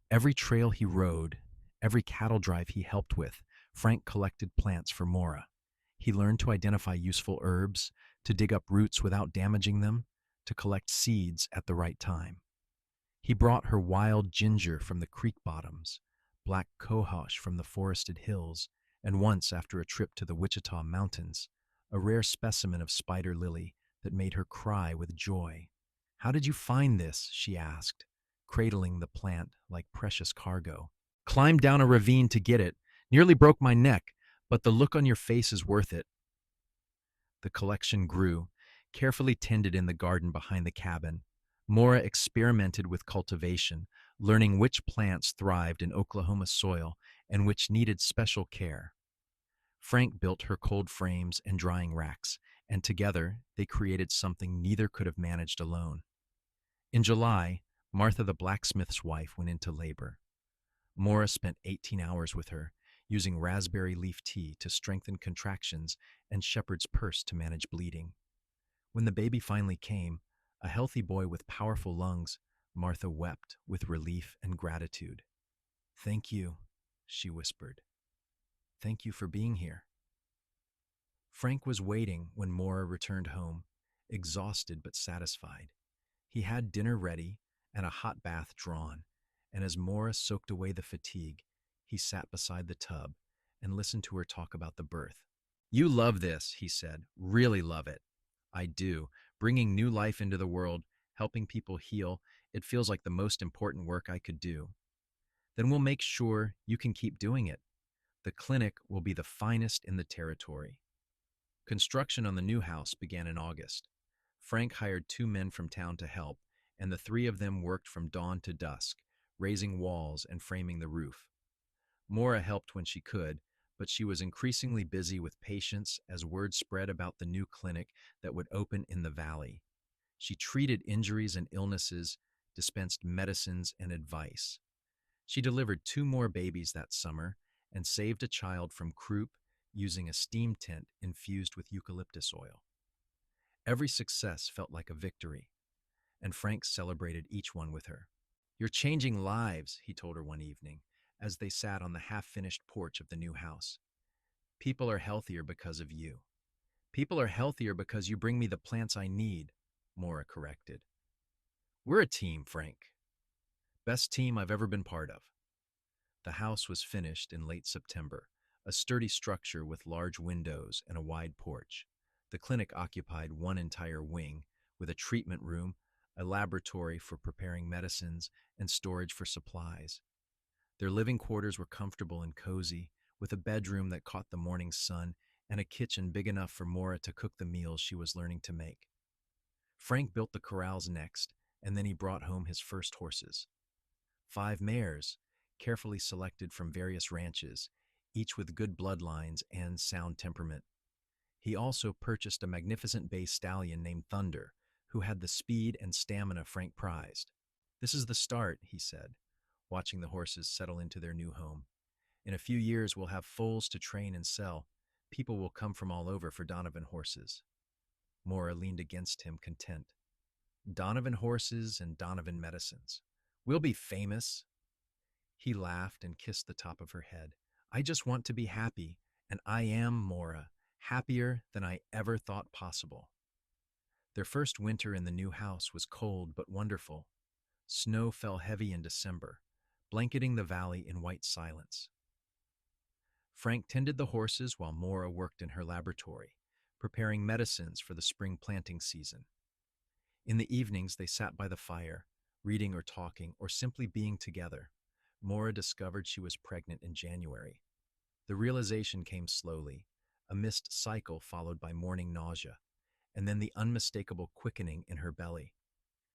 [SPEAKER 1] Every trail he rode, every cattle drive he helped with, Frank collected plants for Maura. He learned to identify useful herbs, to dig up roots without damaging them, to collect seeds at the right time. He brought her wild ginger from the creek bottoms, black cohosh from the forested hills, and once, after a trip to the Wichita Mountains, a rare specimen of spider lily that made her cry with joy. "How did you find this?" she asked, cradling the plant like precious cargo. "Climbed down a ravine to get it. Nearly broke my neck, but the look on your face is worth it." The collection grew, carefully tended in the garden behind the cabin. Maura experimented with cultivation, learning which plants thrived in Oklahoma soil and which needed special care. Frank built her cold frames and drying racks, and together they created something neither could have managed alone. In July, Martha the blacksmith's wife went into labor. Maura spent 18 hours with her, using raspberry leaf tea to strengthen contractions and shepherd's purse to manage bleeding. When the baby finally came, a healthy boy with powerful lungs, Martha wept with relief and gratitude. "Thank you," she whispered. "Thank you for being here." Frank was waiting when Maura returned home, exhausted but satisfied. He had dinner ready and a hot bath drawn, and as Maura soaked away the fatigue, he sat beside the tub and listened to her talk about the birth. "You love this," he said. "Really love it." "I do. Bringing new life into the world, helping people heal, it feels like the most important work I could do." "Then we'll make sure you can keep doing it. The clinic will be the finest in the territory. Construction on the new house began in August. Frank hired 2 men from town to help, and the 3 of them worked from dawn to dusk, raising walls and framing the roof. Maura helped when she could, but she was increasingly busy with patients as word spread about the new clinic that would open in the valley. She treated injuries and illnesses, dispensed medicines and advice. She delivered 2 more babies that summer and saved a child from croup using a steam tent infused with eucalyptus oil. Every success felt like a victory, and Frank celebrated each one with her. "You're changing lives," he told her one evening, as they sat on the half-finished porch of the new house. "People are healthier because of you." "People are healthier because you bring me the plants I need," Maura corrected. "We're a team, Frank. Best team I've ever been part of." The house was finished in late September, a sturdy structure with large windows and a wide porch. The clinic occupied one entire wing, with a treatment room, a laboratory for preparing medicines, and storage for supplies. Their living quarters were comfortable and cozy, with a bedroom that caught the morning sun and a kitchen big enough for Maura to cook the meals she was learning to make. Frank built the corrals next, and then he brought home his first horses. 5 mares, carefully selected from various ranches, each with good bloodlines and sound temperament. He also purchased a magnificent bay stallion named Thunder, who had the speed and stamina Frank prized. "This is the start," he said, watching the horses settle into their new home. "In a few years, we'll have foals to train and sell. People will come from all over for Donovan horses." Maura leaned against him, content. "Donovan horses and Donovan medicines. We'll be famous." He laughed and kissed the top of her head. "I just want to be happy, and I am, Maura, happier than I ever thought possible." Their first winter in the new house was cold but wonderful. Snow fell heavy in December, blanketing the valley in white silence. Frank tended the horses while Maura worked in her laboratory, preparing medicines for the spring planting season. In the evenings, they sat by the fire, reading or talking, or simply being together. Maura discovered she was pregnant in January. The realization came slowly, a missed cycle followed by morning nausea, and then the unmistakable quickening in her belly.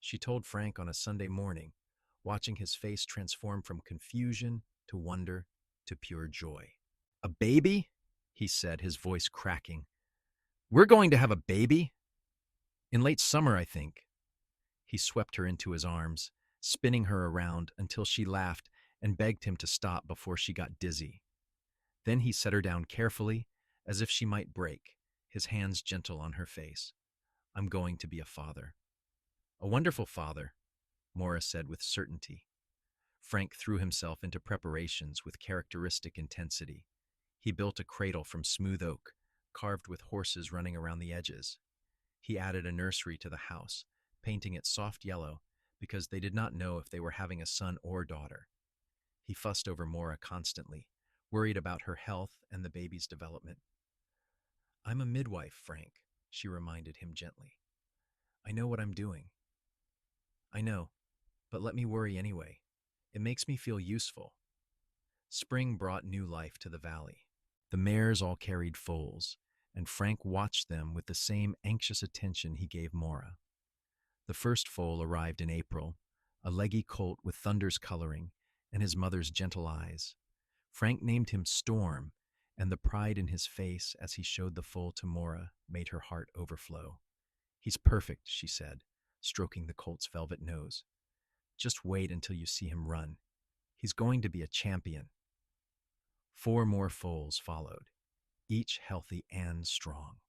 [SPEAKER 1] She told Frank on a Sunday morning, watching his face transform from confusion to wonder to pure joy. "A baby?" he said, his voice cracking. "We're going to have a baby? In late summer, I think." He swept her into his arms, spinning her around until she laughed and begged him to stop before she got dizzy. Then he set her down carefully, as if she might break, his hands gentle on her face. "I'm going to be a father." "A wonderful father," Maura said with certainty. Frank threw himself into preparations with characteristic intensity. He built a cradle from smooth oak, carved with horses running around the edges. He added a nursery to the house, painting it soft yellow because they did not know if they were having a son or daughter. He fussed over Maura constantly, worried about her health and the baby's development. "I'm a midwife, Frank," she reminded him gently. "I know what I'm doing." "I know, but let me worry anyway. It makes me feel useful." Spring brought new life to the valley. The mares all carried foals, and Frank watched them with the same anxious attention he gave Maura. The first foal arrived in April, a leggy colt with Thunder's coloring and his mother's gentle eyes. Frank named him Storm, and the pride in his face as he showed the foal to Maura made her heart overflow. "He's perfect," she said, stroking the colt's velvet nose. "Just wait until you see him run. He's going to be a champion." 4 more foals followed, each healthy and strong.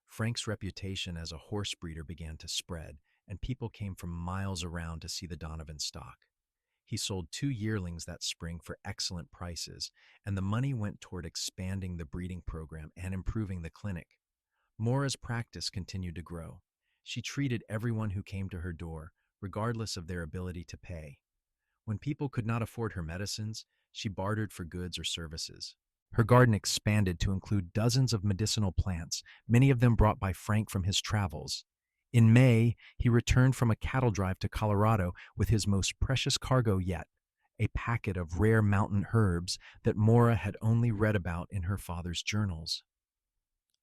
[SPEAKER 1] Frank's reputation as a horse breeder began to spread, and people came from miles around to see the Donovan stock. He sold 2 yearlings that spring for excellent prices, and the money went toward expanding the breeding program and improving the clinic. Maura's practice continued to grow. She treated everyone who came to her door, regardless of their ability to pay. When people could not afford her medicines, she bartered for goods or services. Her garden expanded to include dozens of medicinal plants, many of them brought by Frank from his travels. In May, he returned from a cattle drive to Colorado with his most precious cargo yet, a packet of rare mountain herbs that Maura had only read about in her father's journals.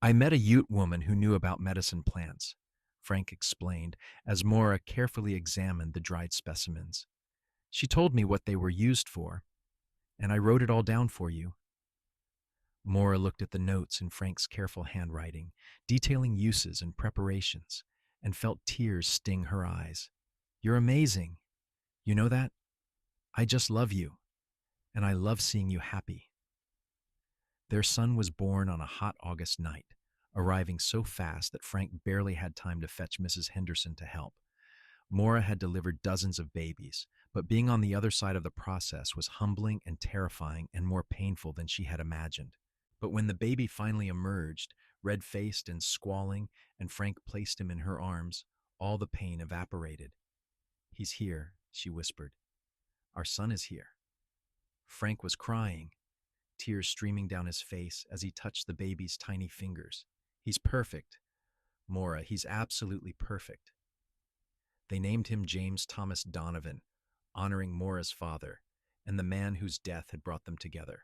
[SPEAKER 1] I met a Ute woman who knew about medicine plants, Frank explained as Maura carefully examined the dried specimens. She told me what they were used for, and I wrote it all down for you. Maura looked at the notes in Frank's careful handwriting, detailing uses and preparations, and felt tears sting her eyes. You're amazing. You know that? I just love you, and I love seeing you happy. Their son was born on a hot August night, arriving so fast that Frank barely had time to fetch Mrs. Henderson to help. Maura had delivered dozens of babies, but being on the other side of the process was humbling and terrifying and more painful than she had imagined. But when the baby finally emerged, red-faced and squalling, and Frank placed him in her arms, all the pain evaporated. He's here, she whispered. Our son is here. Frank was crying, tears streaming down his face as he touched the baby's tiny fingers. He's perfect, Maura, he's absolutely perfect. They named him James Thomas Donovan, honoring Maura's father and the man whose death had brought them together.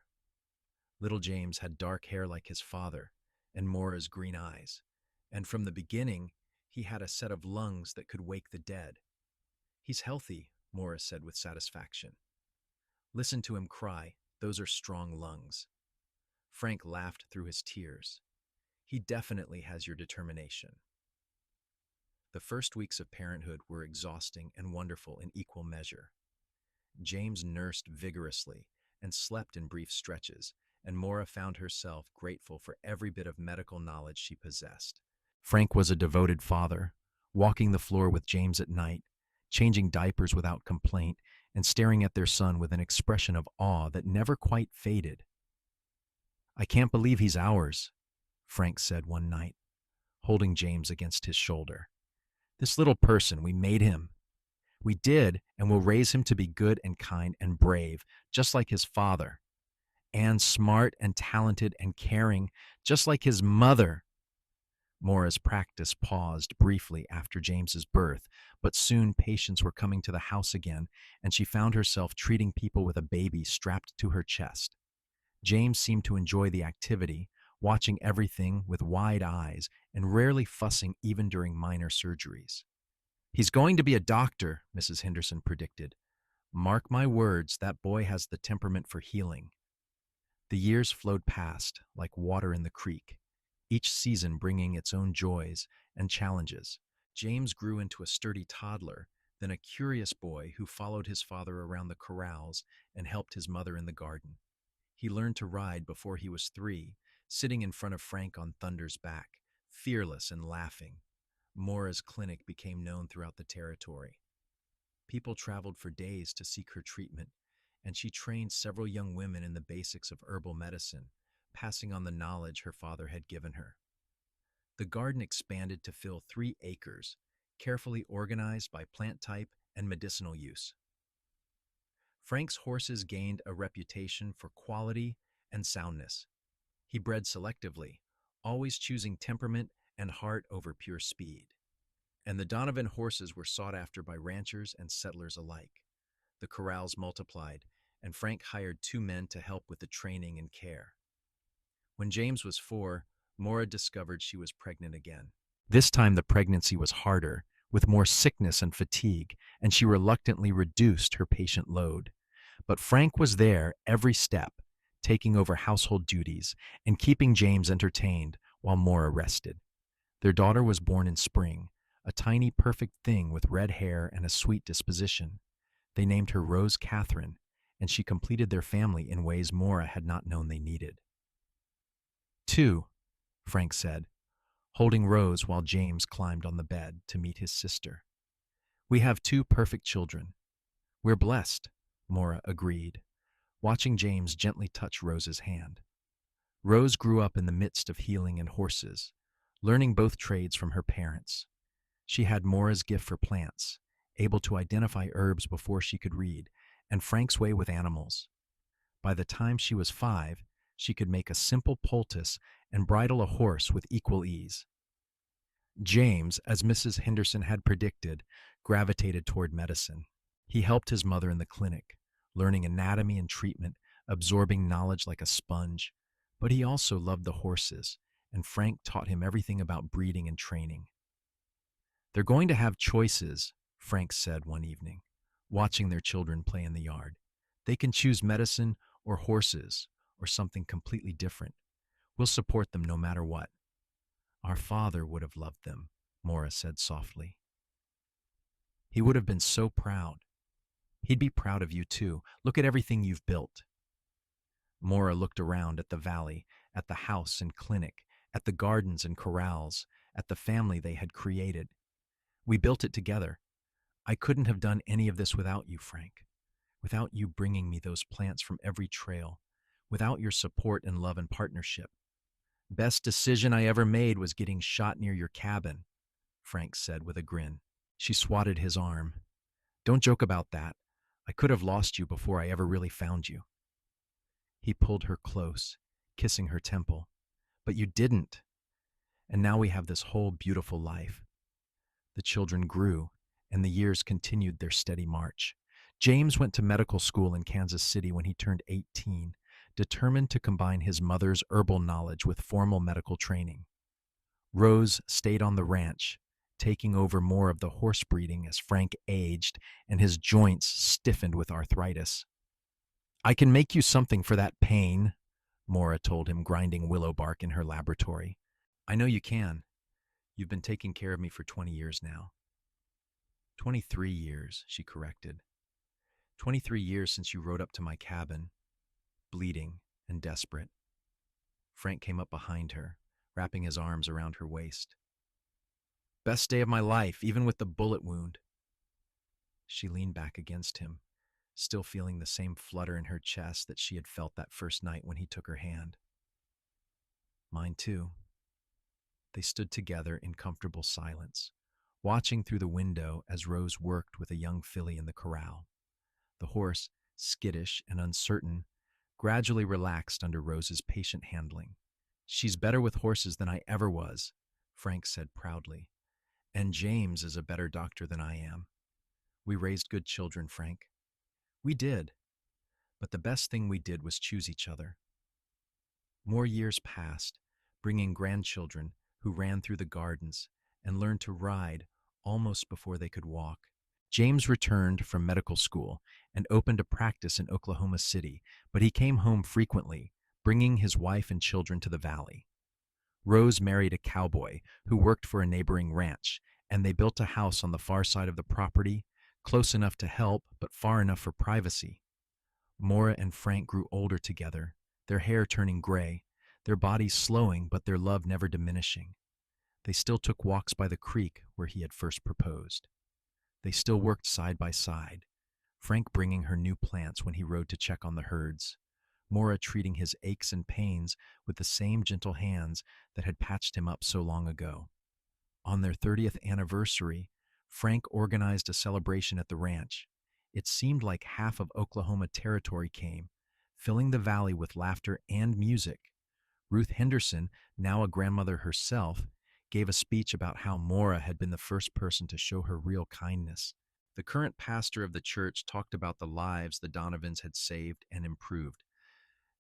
[SPEAKER 1] Little James had dark hair like his father and Maura's green eyes, and from the beginning, he had a set of lungs that could wake the dead. He's healthy, Maura said with satisfaction. Listen to him cry, those are strong lungs. Frank laughed through his tears. He definitely has your determination. The first weeks of parenthood were exhausting and wonderful in equal measure. James nursed vigorously and slept in brief stretches, and Maura found herself grateful for every bit of medical knowledge she possessed. Frank was a devoted father, walking the floor with James at night, changing diapers without complaint, and staring at their son with an expression of awe that never quite faded. I can't believe he's ours, Frank said one night, holding James against his shoulder. This little person, we made him. We did, and we'll raise him to be good and kind and brave, just like his father. And smart and talented and caring, just like his mother. Maura's practice paused briefly after James's birth, but soon patients were coming to the house again, and she found herself treating people with a baby strapped to her chest. James seemed to enjoy the activity, watching everything with wide eyes and rarely fussing even during minor surgeries. He's going to be a doctor, Mrs. Henderson predicted. Mark my words, that boy has the temperament for healing. The years flowed past like water in the creek, each season bringing its own joys and challenges. James grew into a sturdy toddler, then a curious boy who followed his father around the corrals and helped his mother in the garden. He learned to ride before he was 3, sitting in front of Frank on Thunder's back, fearless and laughing. Maura's clinic became known throughout the territory. People traveled for days to seek her treatment, and she trained several young women in the basics of herbal medicine, passing on the knowledge her father had given her. The garden expanded to fill 3 acres, carefully organized by plant type and medicinal use. Frank's horses gained a reputation for quality and soundness. He bred selectively, always choosing temperament and heart over pure speed. And the Donovan horses were sought after by ranchers and settlers alike. The corrals multiplied, and Frank hired 2 men to help with the training and care. When James was 4, Maura discovered she was pregnant again. This time the pregnancy was harder, with more sickness and fatigue, and she reluctantly reduced her patient load. But Frank was there every step, taking over household duties and keeping James entertained while Maura rested. Their daughter was born in spring, a tiny perfect thing with red hair and a sweet disposition. They named her Rose Catherine, and she completed their family in ways Maura had not known they needed. 2, Frank said, holding Rose while James climbed on the bed to meet his sister. We have 2 perfect children. We're blessed, Maura agreed, watching James gently touch Rose's hand. Rose grew up in the midst of healing and horses, learning both trades from her parents. She had Maura's gift for plants, able to identify herbs before she could read, and Frank's way with animals. By the time she was 5, she could make a simple poultice and bridle a horse with equal ease. James, as Mrs. Henderson had predicted, gravitated toward medicine. He helped his mother in the clinic, learning anatomy and treatment, absorbing knowledge like a sponge. But he also loved the horses, and Frank taught him everything about breeding and training. They're going to have choices, Frank said one evening, watching their children play in the yard. They can choose medicine or horses or something completely different. We'll support them no matter what. Our father would have loved them, Maura said softly. He would have been so proud. He'd be proud of you too. Look at everything you've built. Maura looked around at the valley, at the house and clinic, at the gardens and corrals, at the family they had created. We built it together. I couldn't have done any of this without you, Frank. Without you bringing me those plants from every trail. Without your support and love and partnership. Best decision I ever made was getting shot near your cabin, Frank said with a grin. She swatted his arm. Don't joke about that. I could have lost you before I ever really found you. He pulled her close, kissing her temple. But you didn't. And now we have this whole beautiful life. The children grew, and the years continued their steady march. James went to medical school in Kansas City when he turned 18, determined to combine his mother's herbal knowledge with formal medical training. Rose stayed on the ranch, taking over more of the horse breeding as Frank aged and his joints stiffened with arthritis. I can make you something for that pain, Maura told him, grinding willow bark in her laboratory. I know you can. You've been taking care of me for 20 years now. 23 years, she corrected. 23 years since you rode up to my cabin, bleeding and desperate. Frank came up behind her, wrapping his arms around her waist. Best day of my life, even with the bullet wound. She leaned back against him, still feeling the same flutter in her chest that she had felt that first night when he took her hand. Mine too. They stood together in comfortable silence, watching through the window as Rose worked with a young filly in the corral. The horse, skittish and uncertain, gradually relaxed under Rose's patient handling. She's better with horses than I ever was, Frank said proudly. And James is a better doctor than I am. We raised good children, Frank. We did. But the best thing we did was choose each other. More years passed, bringing grandchildren who ran through the gardens and learned to ride almost before they could walk. James returned from medical school and opened a practice in Oklahoma City, but he came home frequently, bringing his wife and children to the valley. Rose married a cowboy who worked for a neighboring ranch, and they built a house on the far side of the property, close enough to help but far enough for privacy. Maura and Frank grew older together, their hair turning gray, their bodies slowing but their love never diminishing. They still took walks by the creek where he had first proposed. They still worked side by side, Frank bringing her new plants when he rode to check on the herds, Maura treating his aches and pains with the same gentle hands that had patched him up so long ago. On their 30th anniversary, Frank organized a celebration at the ranch. It seemed like half of Oklahoma territory came, filling the valley with laughter and music. Ruth Henderson, now a grandmother herself, gave a speech about how Maura had been the first person to show her real kindness. The current pastor of the church talked about the lives the Donovans had saved and improved.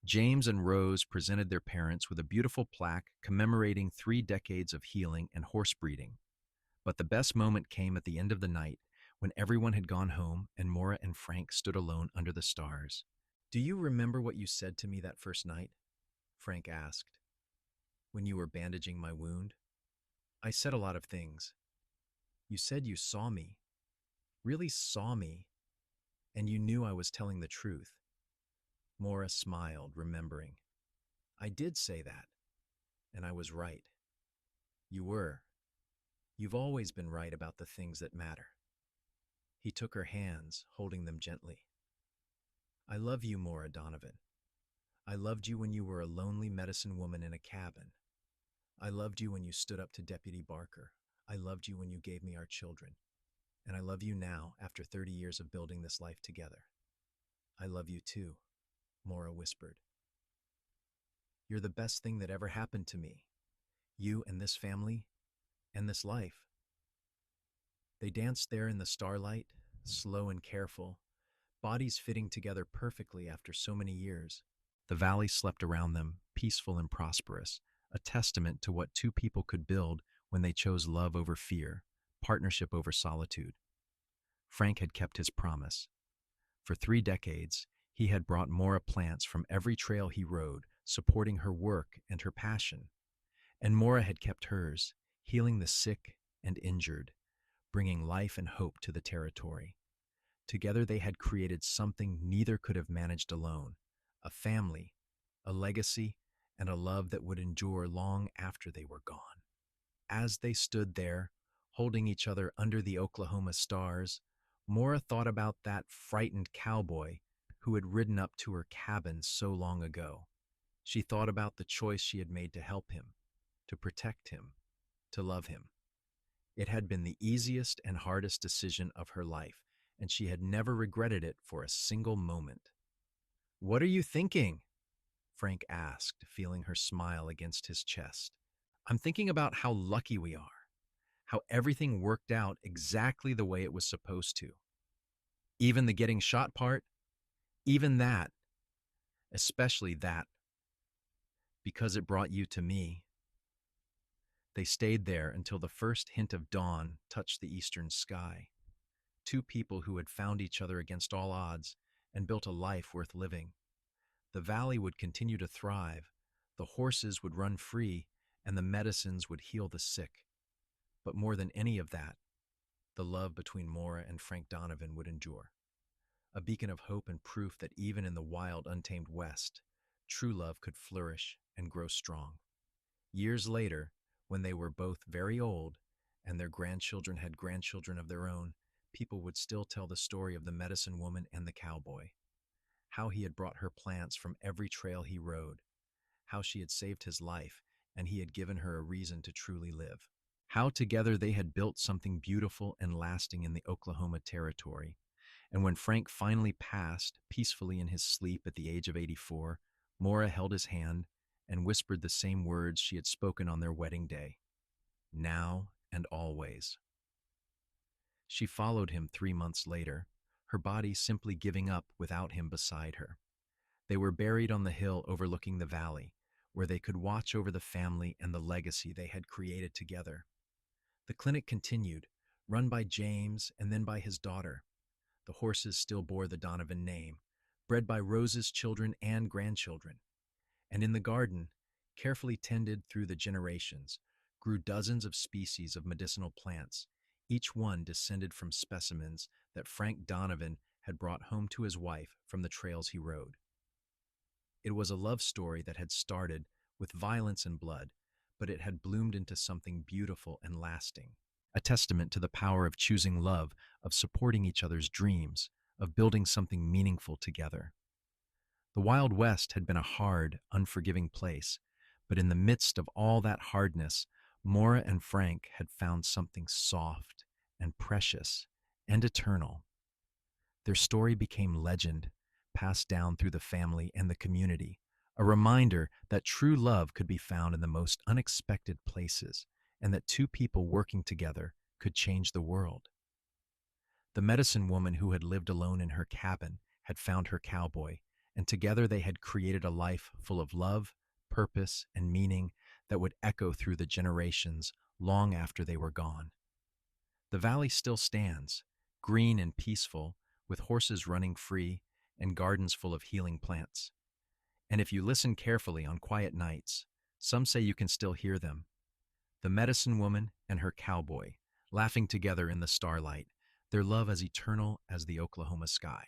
[SPEAKER 1] James and Rose presented their parents with a beautiful plaque commemorating 3 decades of healing and horse breeding. But the best moment came at the end of the night, when everyone had gone home and Maura and Frank stood alone under the stars. Do you remember what you said to me that first night? Frank asked. When you were bandaging my wound? I said a lot of things. You said you saw me, really saw me, and you knew I was telling the truth. Maura smiled, remembering. I did say that, and I was right. You were. You've always been right about the things that matter. He took her hands, holding them gently. I love you, Maura Donovan. I loved you when you were a lonely medicine woman in a cabin. I loved you when you stood up to Deputy Barker. I loved you when you gave me our children. And I love you now, after 30 years of building this life together. I love you too, Maura whispered. You're the best thing that ever happened to me. You and this family, and this life. They danced there in the starlight, slow and careful, bodies fitting together perfectly after so many years. The valley slept around them, peaceful and prosperous, a testament to what two people could build when they chose love over fear, partnership over solitude. Frank had kept his promise. For 3 decades, he had brought Maura plants from every trail he rode, supporting her work and her passion. And Maura had kept hers, healing the sick and injured, bringing life and hope to the territory. Together they had created something neither could have managed alone: a family, a legacy, and a love that would endure long after they were gone. As they stood there, holding each other under the Oklahoma stars, Maura thought about that frightened cowboy who had ridden up to her cabin so long ago. She thought about the choice she had made to help him, to protect him, to love him. It had been the easiest and hardest decision of her life, and she had never regretted it for a single moment. "What are you thinking?" Frank asked, feeling her smile against his chest. "I'm thinking about how lucky we are, how everything worked out exactly the way it was supposed to. Even the getting shot part, even that, especially that, because it brought you to me." They stayed there until the first hint of dawn touched the eastern sky. Two people who had found each other against all odds and built a life worth living. The valley would continue to thrive, the horses would run free, and the medicines would heal the sick. But more than any of that, the love between Maura and Frank Donovan would endure. A beacon of hope and proof that even in the wild, untamed West, true love could flourish and grow strong. Years later, when they were both very old and their grandchildren had grandchildren of their own, people would still tell the story of the medicine woman and the cowboy. How he had brought her plants from every trail he rode. How she had saved his life and he had given her a reason to truly live. How together they had built something beautiful and lasting in the Oklahoma Territory. And when Frank finally passed peacefully in his sleep at the age of 84, Maura held his hand and whispered the same words she had spoken on their wedding day: "Now and always." She followed him 3 months later, her body simply giving up without him beside her. They were buried on the hill overlooking the valley, where they could watch over the family and the legacy they had created together. The clinic continued, run by James and then by his daughter. The horses still bore the Donovan name, bred by Rose's children and grandchildren. And in the garden, carefully tended through the generations, grew dozens of species of medicinal plants, each one descended from specimens that Frank Donovan had brought home to his wife from the trails he rode. It was a love story that had started with violence and blood, but it had bloomed into something beautiful and lasting, a testament to the power of choosing love, of supporting each other's dreams, of building something meaningful together. The Wild West had been a hard, unforgiving place, but in the midst of all that hardness, Maura and Frank had found something soft and precious and eternal. Their story became legend, passed down through the family and the community, a reminder that true love could be found in the most unexpected places, and that two people working together could change the world. The medicine woman who had lived alone in her cabin had found her cowboy, and together they had created a life full of love, purpose, and meaning that would echo through the generations long after they were gone. The valley still stands, green and peaceful, with horses running free and gardens full of healing plants. And if you listen carefully on quiet nights, some say you can still hear them. The medicine woman and her cowboy, laughing together in the starlight, their love as eternal as the Oklahoma sky.